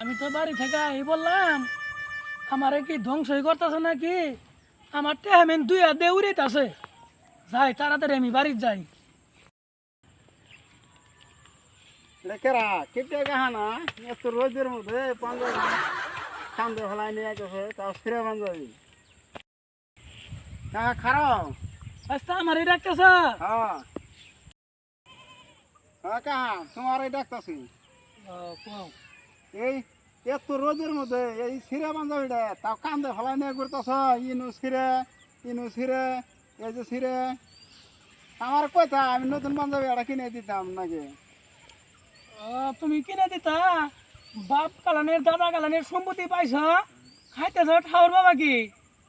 আমি তো বাড়ি থেকে এই বললাম আমারে কি ধ্বংসই করতেছে নাকি আমার টেহমেন দুই হাত দিয়ে উড়াইতেছে যাই তাড়াতাড়ি আমি বাড়ি যাই লেকেরা কেটে গাহানা এত রোদের মধ্যে পাঞ্জাবি কান্দে ফেলাই নিয়ে গেছে তাও ফিরে পাঞ্জাবি কাকা খারাপ আচ্ছা আমার এই ডাকতেছে হ্যাঁ হ্যাঁ কাহা তোমার এই ডাকতাছি এই এত রোদের মধ্যে এই ছিঁড়ে পাঞ্জাবিটা তাও কান্দে ফেলাই নিয়ে করতেছ ইনু ছিঁড়ে এই যে ছিঁড়ে আমার কইতা আমি নতুন পাঞ্জাবি একটা কিনে দিতাম নাকি তুমি কিনে দিতা বাপ কালানের দাদা কালানের সম্পত্তি পাইছ খাইতেছ ঠাউর বাবা কি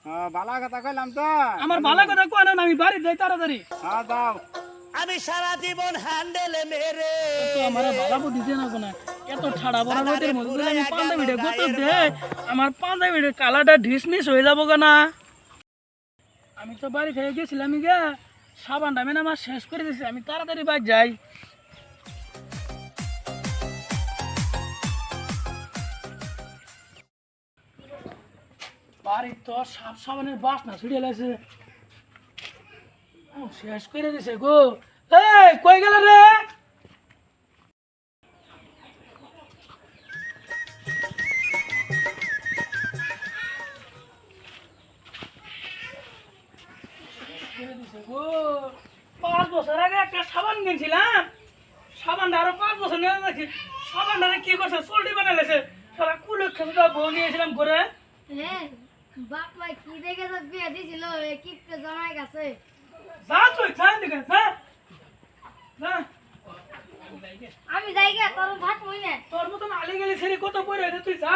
হ্যাঁ ভালো কথা কইলাম তো আমার ভালো কথা কয় না আমি বাড়ি যাই তাড়াতাড়ি হ্যাঁ দাও আমি সারা জীবন হ্যান্ডেল মেরে তো আমার ভালো বুদ্ধি দিয়ে না এত ঠাড়া বড় রোদের মধ্যে আমি পাঞ্জাবিটা গোতো দে আমার পাঞ্জাবির কালারটা ঢিসমিস হয়ে যাবো না আমি তো বাড়ি থেকে গেছিলাম গা সাবানটা মেনে আমার শেষ করে দিয়েছি আমি তাড়াতাড়ি বাড়ি যাই বাড়ির তো সাপ সাবানের বাসনা ছুড়ে লাগছে শেষ করে দিছে গো এই কই গেল রে করে দিছে গো 5 বছর আগে একটা সাবান কিনছিলাম সাবানটা আরো 5 বছর নিয়ে যাচ্ছি সাবানটা কি করছে চল্টি বানাইছে সারা কুলে খেলটা বউ নিয়েছিলাম করে হ্যাঁ বাপ মা কি দেখে তো বিয়ে দিছিল কিপটে জামাই গেছে যা তুই খাই দিকে যা যা আমি যাই গে তোর ভাত মুই না তোর মতন আলি গেলি ছেড়ে কত পড়ে তুই যা